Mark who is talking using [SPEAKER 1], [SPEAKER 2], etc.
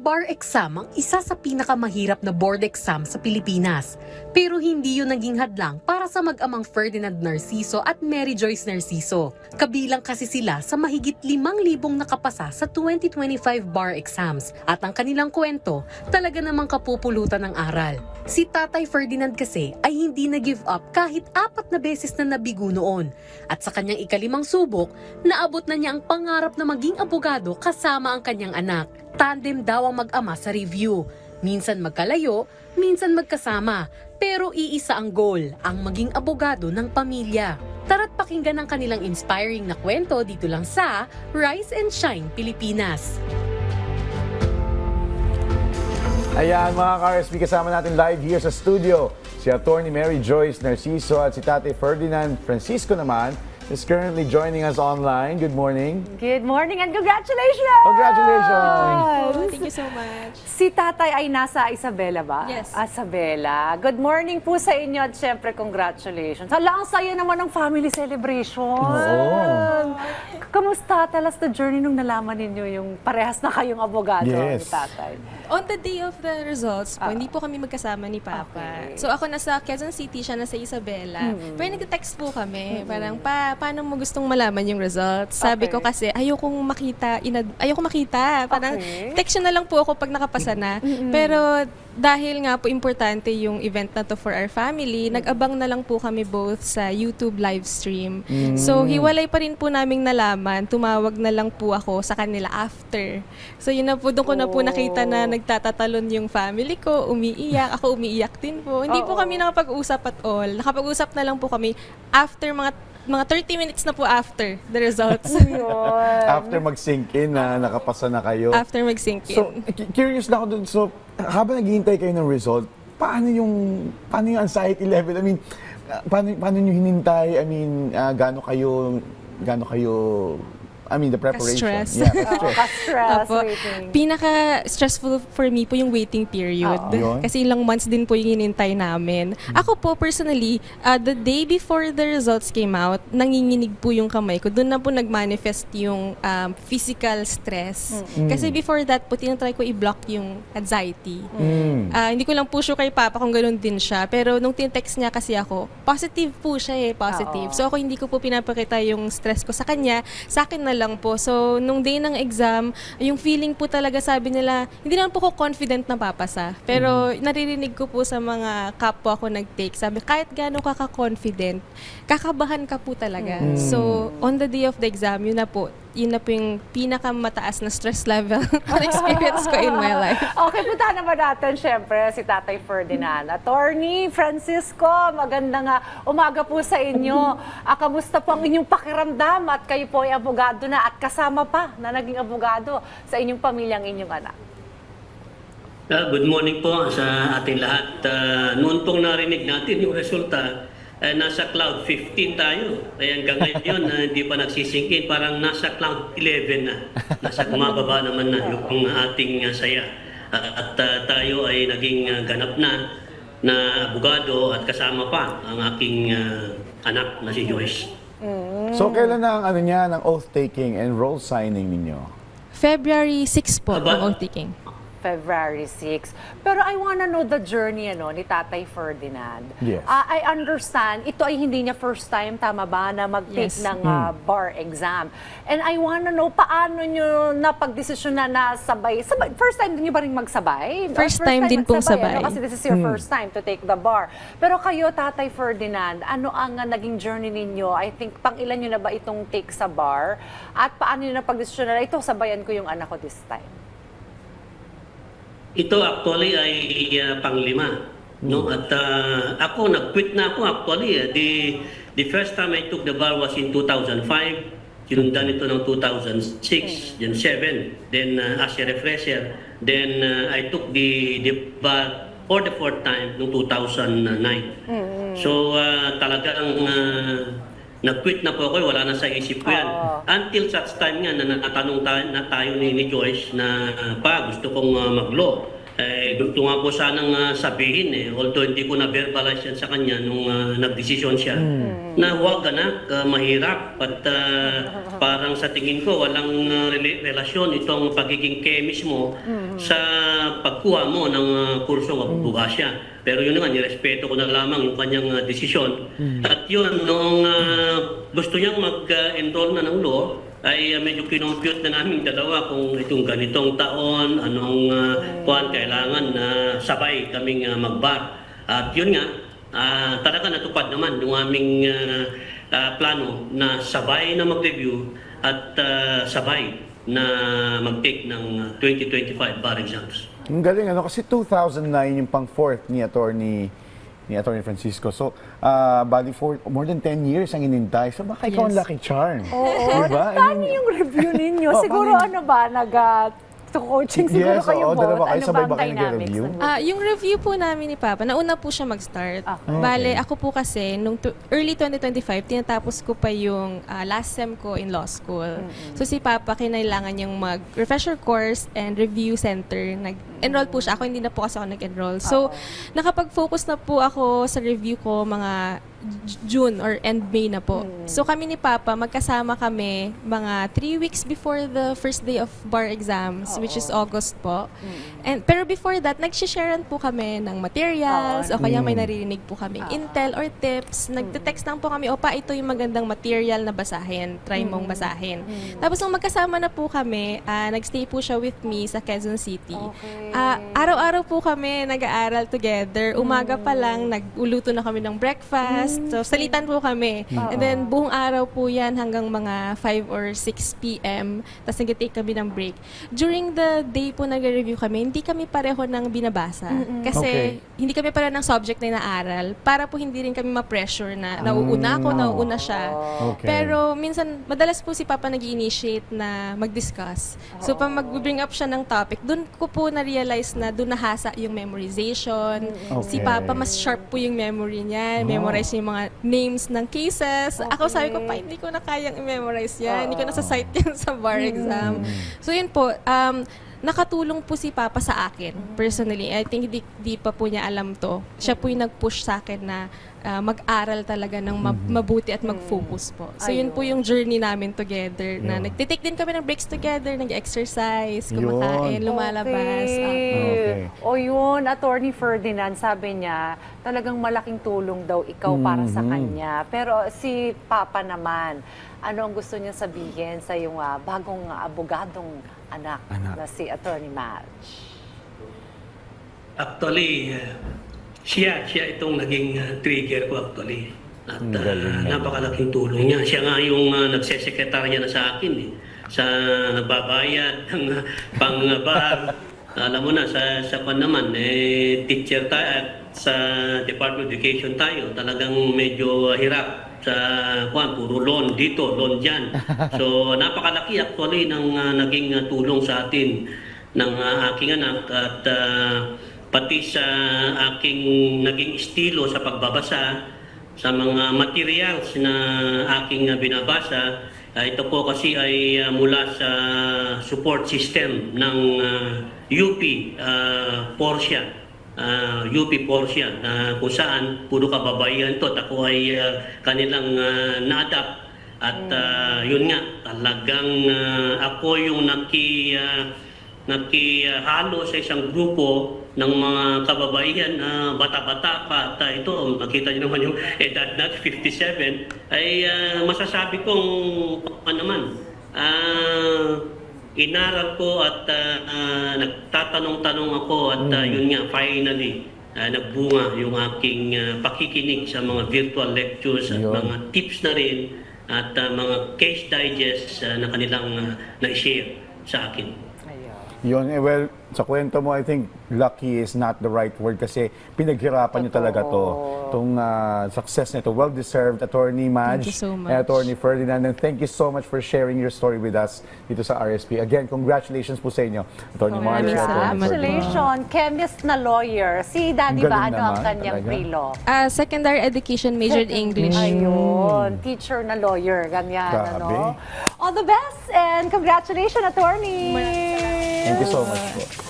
[SPEAKER 1] bar exam ang isa sa pinakamahirap na board exam sa Pilipinas. Pero hindi yun naging hadlang para sa mag-amang Ferdinand Narciso at Mary Joyce Narciso. Kabilang kasi sila sa mahigit 5,000 nakapasa sa 2025 bar exams. At ang kanilang kwento, talaga namang kapupulutan ng aral. Si Tatay Ferdinand kasi ay hindi na-give up kahit 4 na beses na nabigo noon. At sa kanyang ika-5 subok, naabot na niya ang pangarap na maging abogado kasama ang kanyang anak. Tandem daw ang mag-ama sa review. Minsan magkalayo, minsan magkasama. Pero iisa ang goal, ang maging abogado ng pamilya. Tara't pakinggan ang kanilang inspiring na kwento dito lang sa Rise and Shine Pilipinas.
[SPEAKER 2] Ayan mga ka-RSP, kasama natin live here sa studio si Attorney Mary Joyce Narciso at si Tatay Ferdinand Francisco naman is currently joining us online. Good morning.
[SPEAKER 3] Good morning and congratulations!
[SPEAKER 2] Congratulations!
[SPEAKER 4] Thank you so much.
[SPEAKER 3] Si Tatay ay nasa Isabela ba?
[SPEAKER 4] Yes.
[SPEAKER 3] Isabela. Good morning po sa inyo at syempre congratulations. Hala, ang saya naman ng family celebration.
[SPEAKER 2] Oo.
[SPEAKER 3] Kamusta? Tell us the journey nung nalaman ninyo yung parehas na kayong abogado
[SPEAKER 2] Yes.
[SPEAKER 3] ni Tatay.
[SPEAKER 4] On the day of the results po, hindi po kami magkasama ni Papa.
[SPEAKER 3] Okay.
[SPEAKER 4] So ako nasa Quezon City, siya nasa Isabela. Pero nag-text po kami, parang paano mo gustong malaman yung results? Sabi
[SPEAKER 3] Okay.
[SPEAKER 4] ko kasi ayokong makita. Parang
[SPEAKER 3] Okay.
[SPEAKER 4] text siya na lang po ako pag nakapasa na. Pero dahil nga po importante yung event na to for our family, nag-abang na lang po kami both sa YouTube live stream. So hiwalay pa rin po naming nalaman, tumawag na lang po ako sa kanila after. So yun na po, doon ko na po nakita na nagtatatalon yung family ko, umiiyak, ako umiiyak din po. Hindi po kami nakapag-usap at all. Nakapag-usap na lang po kami after mga 30 minutes na po after the results.
[SPEAKER 2] After mag-sink in na nakapasa na kayo.
[SPEAKER 4] After mag-sync in.
[SPEAKER 2] So, curious na ako dun. So, habang naghihintay kayo ng result, paano yung anxiety level? I mean, paano nyo hinintay? I mean, gaano kayo, the preparation.
[SPEAKER 4] Ka-stress.
[SPEAKER 2] Yeah, ka-stress.
[SPEAKER 3] Ka-stress,
[SPEAKER 4] Apo.
[SPEAKER 3] waiting.
[SPEAKER 4] Pinaka-stressful for me po yung waiting period.
[SPEAKER 2] Yun.
[SPEAKER 4] Kasi ilang months din po yung hinintay namin. Ako po personally, the day before the results came out, nanginginig po yung kamay ko. Doon na po nag-manifest yung physical stress. Kasi before that po, tinatry ko i-block yung anxiety. Hindi ko lang po sure kay Papa kung ganoon din siya. Pero nung tin-text niya kasi ako, positive po siya positive.
[SPEAKER 3] Oo.
[SPEAKER 4] So ako hindi ko po pinapakita yung stress ko sa kanya. Sa akin na lang po. So, nung day ng exam, yung feeling po talaga sabi nila, hindi naman po ko confident na papasa. Pero naririnig ko po sa mga kapwa ko nag-take. Sabi, kahit gano'n ka ka-confident, kakabahan ka po talaga. So, on the day of the exam, yun na po yung pinakamataas na stress level na experience ko in my life.
[SPEAKER 3] Okay, punta naman natin syempre si Tatay Ferdinand. Attorney Francisco, magandang umaga po sa inyo. Kamusta po ang inyong pakiramdam at kayo po ay abogado na at kasama pa na naging abogado sa inyong pamilyang inyong anak?
[SPEAKER 5] Good morning po sa ating lahat. Noon pong narinig natin yung resulta, nasa cloud 15 tayo. Kaya hanggang ngayon hindi pa nagsisingkin. Parang nasa cloud 11 na. Nasa kumababa naman na yung ating saya. At tayo ay naging ganap na abogado at kasama pa ang aking anak na si Joyce.
[SPEAKER 2] So, kailan na ang oath-taking and roll signing ninyo?
[SPEAKER 4] February 6 po
[SPEAKER 5] Aba.
[SPEAKER 4] ang oath-taking.
[SPEAKER 3] February 6. Pero I wanna know the journey ni Tatay Ferdinand.
[SPEAKER 2] Yes.
[SPEAKER 3] I understand, ito ay hindi niya first time, tama ba, na mag-take
[SPEAKER 4] Yes.
[SPEAKER 3] ng bar exam. And I wanna know, paano nyo napag-desisyon na sabay? First time din nyo ba rin magsabay?
[SPEAKER 4] First time din pong
[SPEAKER 3] magsabay,
[SPEAKER 4] sabay.
[SPEAKER 3] Kasi this is your first time to take the bar. Pero kayo, Tatay Ferdinand, ano ang naging journey ninyo? I think, pang-ilan nyo na ba itong take sa bar? At paano nyo napag-desisyon na ito, sabayan ko yung anak ko this time?
[SPEAKER 5] Ito actually ay panglima. No? At ako, nag-quit na ako actually. The first time I took the bar was in 2005. Sinundan ito ng 2006, then 7. Then as a refresher, then I took the bar for the fourth time noong 2009. So talagang nag-quit na po ako, wala na sa isip ko yan. Until such time nga na natanong tayo ni Joyce na pa gusto kong mag-law. Gusto nga po sanang sabihin although hindi ko na-verbalize yan sa kanya nung nagdesisyon siya, na huwag anak, mahirap at parang sa tingin ko walang relasyon itong pagiging chemist mo sa pagkuha mo ng kursong abogacya. Pero yun naman, nirespeto ko na lamang yung kanyang desisyon. At yun, noong gusto niyang mag-enroll na ng law, ay medyo kinompute na namin dalawa kung itong ganitong taon, anong kailangan na sabay kaming mag-bar. At yun nga, talaga natupad naman yung aming plano na sabay na mag-review at sabay na mag-take ng 2025 bar exams.
[SPEAKER 2] Ang galing, ano? Kasi 2009 yung pang-fourth ni Attorney Francisco. So, bali for more than 10 years ang inintay. So, baka ikaw ang lucky charm.
[SPEAKER 3] Oo.
[SPEAKER 2] Diba?
[SPEAKER 3] Paano yung review ninyo? Siguro
[SPEAKER 2] paano
[SPEAKER 3] ano ba, coaching siguro
[SPEAKER 2] Yes,
[SPEAKER 3] kayo
[SPEAKER 2] oo,
[SPEAKER 3] both?
[SPEAKER 2] dalawa kayo,
[SPEAKER 3] Ano
[SPEAKER 2] sabay
[SPEAKER 3] ba ang
[SPEAKER 2] ba kayo
[SPEAKER 3] dynamics?
[SPEAKER 2] nag-review?
[SPEAKER 4] Yung review po namin ni Papa, nauna po siya mag-start.
[SPEAKER 3] Okay.
[SPEAKER 4] Bale, ako po kasi, nung early 2025, tinatapos ko pa yung last sem ko in law school. So si Papa, kinailangan niyang mag-refresher course and review center. Nag-enroll po siya. Ako hindi na po kasi ako nag-enroll. So, nakapag-focus na po ako sa review ko mga June or end May na po. So kami ni Papa, magkasama kami mga 3 weeks before the first day of bar exams, which is August po. Pero before that, nag-sharean po kami ng materials o kaya may naririnig po kami intel or tips. Nagte-text lang po kami, opa, ito yung magandang material na basahin. Try mong basahin. Tapos nung magkasama na po kami, nagstay po siya with me sa Quezon City. Araw-araw po kami nag-aaral together. Umaga pa lang, nag-uluto na kami ng breakfast. So, salitan po kami. And then, buong araw po yan hanggang mga 5 or 6 p.m. Tapos nag-take kami ng break. During the day po nag-review kami, hindi kami pareho ng binabasa. Kasi, hindi kami pareho ng subject na inaaral para po hindi rin kami ma-pressure na nauuna ako, nauuna siya.
[SPEAKER 2] Okay.
[SPEAKER 4] Pero, minsan, madalas po si Papa nag-initiate na mag-discuss. So, pag mag-bring up siya ng topic, doon ko po na-realize na doon nahasa yung memorization. Si
[SPEAKER 2] Okay.
[SPEAKER 4] Papa, mas sharp po yung memory niya. Memorize yung mga names ng cases. Ako sabi ko pa, hindi ko na kayang i-memorize yan. Hindi ko na sa-cite yan sa bar exam. So yun po, nakatulong po si Papa sa akin, personally. I think di pa po niya alam to. Siya po yung nag-push sa akin na mag-aral talaga ng mabuti at mag-focus po. So yun po yung journey namin together na nagtitake din kami ng breaks together, nag-exercise, kumakain, lumalabas.
[SPEAKER 2] Okay.
[SPEAKER 3] O yun, Attorney Ferdinand, sabi niya, talagang malaking tulong daw ikaw para sa kanya. Pero si Papa naman, ano ang gusto niya sabihin sa iyong bagong abogadong anak na si Attorney Madge?
[SPEAKER 5] Actually, siya itong naging trigger ko actually. At napakalaking tulong niya. Siya nga yung nagsesekretarya na sa akin sa nagbabayad ng pang-bar. Alam mo na, sa pan naman, teacher tayo at sa Department of Education tayo. Talagang medyo hirap sa puro loan dito, loan dyan. So napakalaki actually ng naging tulong sa atin ng aking anak at pati sa aking naging estilo sa pagbabasa, sa mga materials na aking binabasa. Ito po kasi ay mula sa support system ng UP Portia. UP Portia, kung saan puro kababaihan to. At ako ay kanilang na-adapt. At yun nga, talagang ako yung nakihalo sa isang grupo ng mga kababaihan na bata-bata pa. At ito, makita niyo naman yung edad natin, 57, ay masasabi kong naman, inaral ko at nagtatanong-tanong ako at yun nga, finally, nagbunga yung aking pakikinig sa mga virtual lectures at mga tips na rin at mga case digest na kanilang na-share sa akin.
[SPEAKER 2] Yun, well, sa kwento mo, I think lucky is not the right word kasi pinaghirapan nyo talaga to. Itong success nito. Well-deserved, Attorney Madge
[SPEAKER 4] Thank you so much.
[SPEAKER 2] and Attorney Ferdinand. And thank you so much for sharing your story with us dito sa RSP. Again, congratulations po sa inyo, Attorney Madge.
[SPEAKER 4] Maraming
[SPEAKER 2] Attorney
[SPEAKER 4] salamat.
[SPEAKER 2] Ferdinand.
[SPEAKER 3] Congratulations, chemist na lawyer. Si Daddy
[SPEAKER 2] Galing
[SPEAKER 3] ba, ano ang
[SPEAKER 2] naman,
[SPEAKER 3] kanyang
[SPEAKER 2] talaga.
[SPEAKER 3] pre-law?
[SPEAKER 4] Secondary education, majored English.
[SPEAKER 3] Ayun, teacher na lawyer, ganyan,
[SPEAKER 2] Grabe.
[SPEAKER 3] ano? All the best and congratulations, Attorney!
[SPEAKER 2] Thank you so much po.